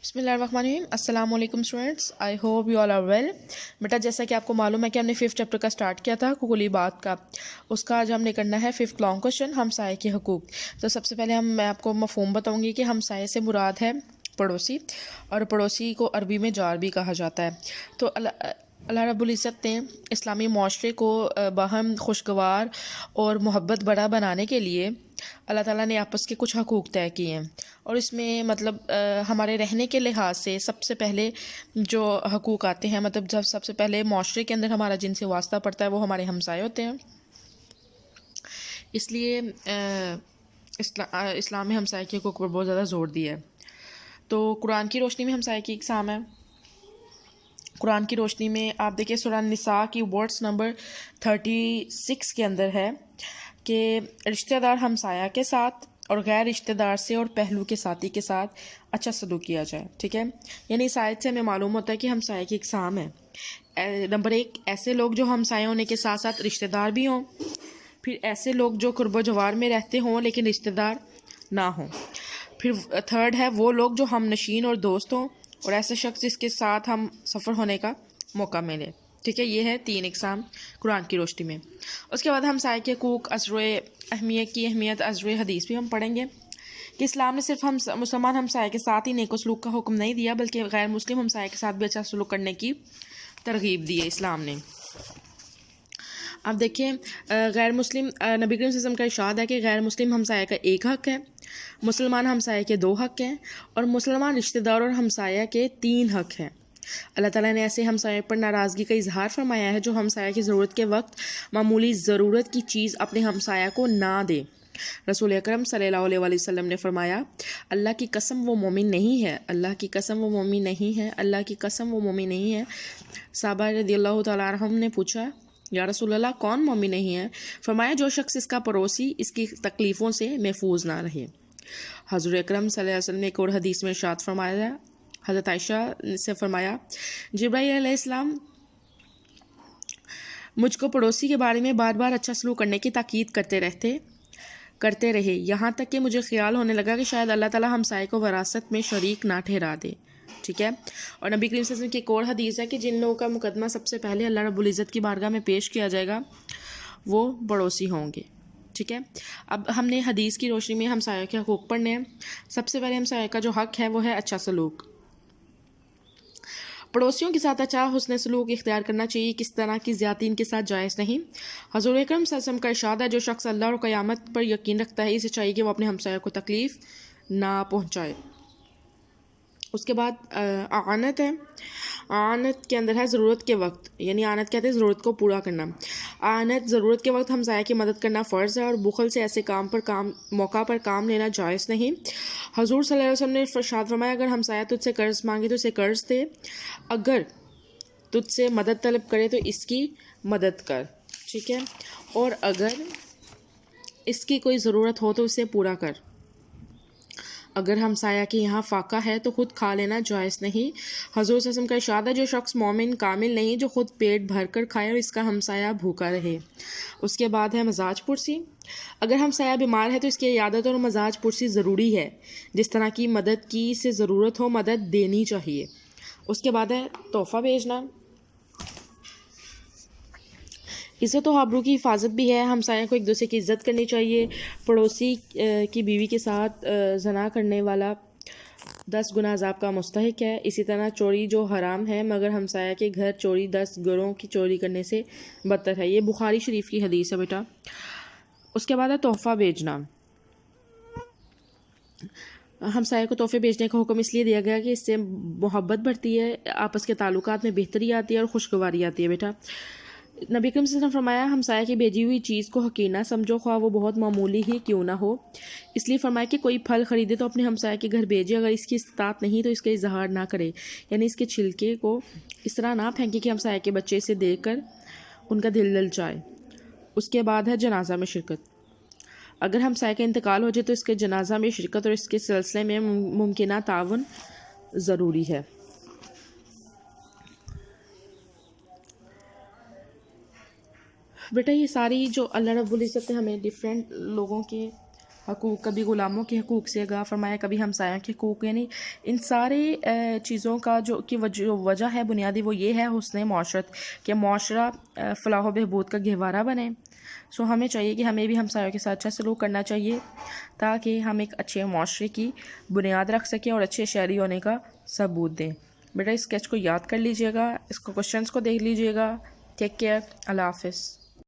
بسم اللہ الرحمن الرحیم. السلام علیکم students, I hope you all are well. بیٹا جیسا کہ آپ کو معلوم ہے کہ ہم نے 5th چیپٹر کا سٹارٹ کیا تھا کلی بات کا, اس کا آج ہم نے کرنا ہے 5th لانگ کوشچن, ہمسائے کے حقوق. تو سب سے پہلے میں آپ کو مفہوم بتاؤں گی کہ ہمسائے سے مراد ہے پڑوسی, اور پڑوسی کو عربی میں جار بھی کہا جاتا ہے. تو اللہ رب العزت نے اسلامی معاشرے کو باہم خوشگوار اور محبت بڑا بنانے کے لیے اللہ تعالیٰ نے آپس کے کچھ حقوق طے کیے ہیں, اور اس میں مطلب ہمارے رہنے کے لحاظ سے سب سے پہلے جو حقوق آتے ہیں, مطلب جب سب سے پہلے معاشرے کے اندر ہمارا جن سے واسطہ پڑتا ہے وہ ہمارے ہمسائے ہوتے ہیں. اس لیے اسلام میں ہمسائے کے حقوق پر بہت زیادہ زور دیا ہے. تو قرآن کی روشنی میں ہمسائے کی اقسام ہے. قرآن کی روشنی میں آپ دیکھیں سورہ النساء کی ورڈز نمبر 36 کے اندر ہے کہ رشتہ دار ہمسایہ کے ساتھ اور غیر رشتہ دار سے اور پہلو کے ساتھی کے ساتھ اچھا سلوک کیا جائے. ٹھیک ہے, یعنی اس آیت سے ہمیں معلوم ہوتا ہے کہ ہمسائے کی اقسام ہے. نمبر 1, ایسے لوگ جو ہمسائے ہونے کے ساتھ ساتھ رشتہ دار بھی ہوں. پھر ایسے لوگ جو قرب و جوار میں رہتے ہوں لیکن رشتہ دار نہ ہوں. پھر 3rd ہے وہ لوگ جو ہم نشین اور دوست ہوں, اور ایسے شخص جس کے ساتھ ہم سفر ہونے کا موقع ملے. ٹھیک ہے, یہ ہے 3 اقسام قرآن کی روشنی میں. اس کے بعد ہمسائے کے حقوق اہمیت کی اہمیت ازر حدیث بھی ہم پڑھیں گے کہ اسلام نے صرف مسلمان ہمسائے کے ساتھ ہی نیک و سلوک کا حکم نہیں دیا بلکہ غیر مسلم ہمسائے کے ساتھ بھی اچھا سلوک کرنے کی ترغیب دی ہے اسلام نے. اب دیکھیں غیر مسلم, نبی کریم صلی اللہ علیہ وسلم کا ارشاد ہے کہ غیر مسلم ہمسائے کا 1 حق ہے, مسلمان ہمسائے کے 2 حق ہیں, اور مسلمان رشتہ دار اور ہمسایہ کے 3 حق ہیں. اللہ تعالیٰ نے ایسے ہمسائے پر ناراضگی کا اظہار فرمایا ہے جو ہمسایہ کی ضرورت کے وقت معمولی ضرورت کی چیز اپنے ہمسایہ کو نہ دے. رسول اکرم صلی اللہ علیہ وسلم نے فرمایا, اللہ کی قسم وہ مومن نہیں ہے, اللہ کی قسم وہ مومن نہیں ہے, اللہ کی قسم وہ مومن نہیں ہے. صحابہ رضی اللہ تعالیٰ عنہم نے پوچھا, یا رسول اللہ کون مومن نہیں ہے؟ فرمایا جو شخص اس کا پڑوسی اس کی تکلیفوں سے محفوظ نہ رہے. حضور اکرم صلی اللہ علیہ وسلم نے ایک اور حدیث میں ارشاد فرمایا, حضرت عائشہ سے فرمایا, جبرائیل علیہ السلام مجھ کو پڑوسی کے بارے میں بار بار اچھا سلوک کرنے کی تاکید کرتے رہے یہاں تک کہ مجھے خیال ہونے لگا کہ شاید اللہ تعالیٰ ہمسائے کو وراثت میں شریک نہ ٹھہرا دے. ٹھیک ہے, اور نبی کریم صلی اللہ علیہ وسلم کی ایک اور حدیث ہے کہ جن لوگوں کا مقدمہ سب سے پہلے اللہ رب العزت کی بارگاہ میں پیش کیا جائے گا وہ پڑوسی ہوں گے. ٹھیک ہے, اب ہم نے حدیث کی روشنی میں ہمسایہ کے حقوق پڑھنے ہیں. سب سے پہلے ہمسایہ کا جو حق ہے وہ ہے اچھا سلوک. پڑوسیوں کے ساتھ اچھا حسن سلوک اختیار کرنا چاہیے, کس طرح کی زیادتی ان کے ساتھ جائز نہیں. حضور اکرم صلی اللہ علیہ وسلم کا ارشاد ہے, جو شخص اللہ اور قیامت پر یقین رکھتا ہے اسے چاہیے کہ وہ اپنے ہمسایہ کو تکلیف نہ پہنچائے. اس کے بعد اعانت ہے. اعانت کے اندر ہے ضرورت کے وقت, یعنی اعانت کہتے ہیں ضرورت کو پورا کرنا. اعانت ضرورت کے وقت ہمسایہ کی مدد کرنا فرض ہے, اور بخل سے ایسے موقع پر کام لینا جائز نہیں. حضور صلی اللہ علیہ وسلم نے ارشاد فرمایا, اگر ہمسایہ تجھ سے قرض مانگے تو اسے قرض دے, اگر تجھ سے مدد طلب کرے تو اس کی مدد کر. ٹھیک ہے, اور اگر اس کی کوئی ضرورت ہو تو اسے پورا کر. اگر ہمسایہ کے یہاں فاقہ ہے تو خود کھا لینا جائز نہیں. حضور صلی اللہ علیہ وسلم کا ارشاد ہے, جو شخص مومن کامل نہیں جو خود پیٹ بھر کر کھائے اور اس کا ہمسایہ بھوکا رہے. اس کے بعد ہے مزاج پرسی. اگر ہمسایہ بیمار ہے تو اس کی عیادت اور مزاج پرسی ضروری ہے. جس طرح کی مدد کی سے ضرورت ہو مدد دینی چاہیے. اس کے بعد ہے تحفہ بھیجنا. عزت و آبرو کی حفاظت بھی ہے. ہمسایہ کو ایک دوسرے کی عزت کرنی چاہیے. پڑوسی کی بیوی کے ساتھ زنا کرنے والا 10 گنا عذاب کا مستحق ہے. اسی طرح چوری جو حرام ہے مگر ہمسایہ کے گھر چوری 10 گھروں کی چوری کرنے سے بدتر ہے. یہ بخاری شریف کی حدیث ہے بیٹا. اس کے بعد ہے تحفہ بھیجنا. ہمسایہ کو تحفے بھیجنے کا حکم اس لیے دیا گیا کہ اس سے محبت بڑھتی ہے, آپس کے تعلقات میں بہتری آتی ہے اور خوشگواری آتی ہے بیٹا. نبی کریم صلی اللہ علیہ وسلم نے فرمایا, ہمسایہ کی بھیجی ہوئی چیز کو حقیر نہ سمجھو, خواہ وہ بہت معمولی ہی کیوں نہ ہو. اس لیے فرمایا کہ کوئی پھل خریدے تو اپنے ہمسایہ کے گھر بھیجے, اگر اس کی استطاعت نہیں تو اس کا اظہار نہ کرے, یعنی اس کے چھلکے کو اس طرح نہ پھینکے کہ ہمسایہ کے بچے اسے دیکھ کر ان کا دل للچائے. اس کے بعد ہے جنازہ میں شرکت. اگر ہمسایہ کا انتقال ہو جائے تو اس کے جنازہ میں شرکت اور اس کے سلسلے میں ممکنہ تعاون ضروری ہے. بیٹا یہ ساری جو اللہ رب العزت نے ہمیں ڈیفرنٹ لوگوں کے حقوق، کبھی غلاموں کے حقوق سے آگاہ فرمایا، کبھی ہمسایوں کے حقوق، یعنی ان سارے چیزوں کا جو وجہ ہے بنیادی وہ یہ ہے حسن معاشرت، کہ معاشرہ فلاح و بہبود کا گہوارہ بنے. سو ہمیں چاہیے کہ ہمیں بھی ہمسایوں کے ساتھ اچھا سلوک کرنا چاہیے تاکہ ہم ایک اچھے معاشرے کی بنیاد رکھ سکیں اور اچھے شہری ہونے کا ثبوت دیں. بیٹا اس اسکیچ کو یاد کر لیجئے گا، اس کو کوشچنس کو دیکھ لیجئے گا. Take care. اللہ حافظ.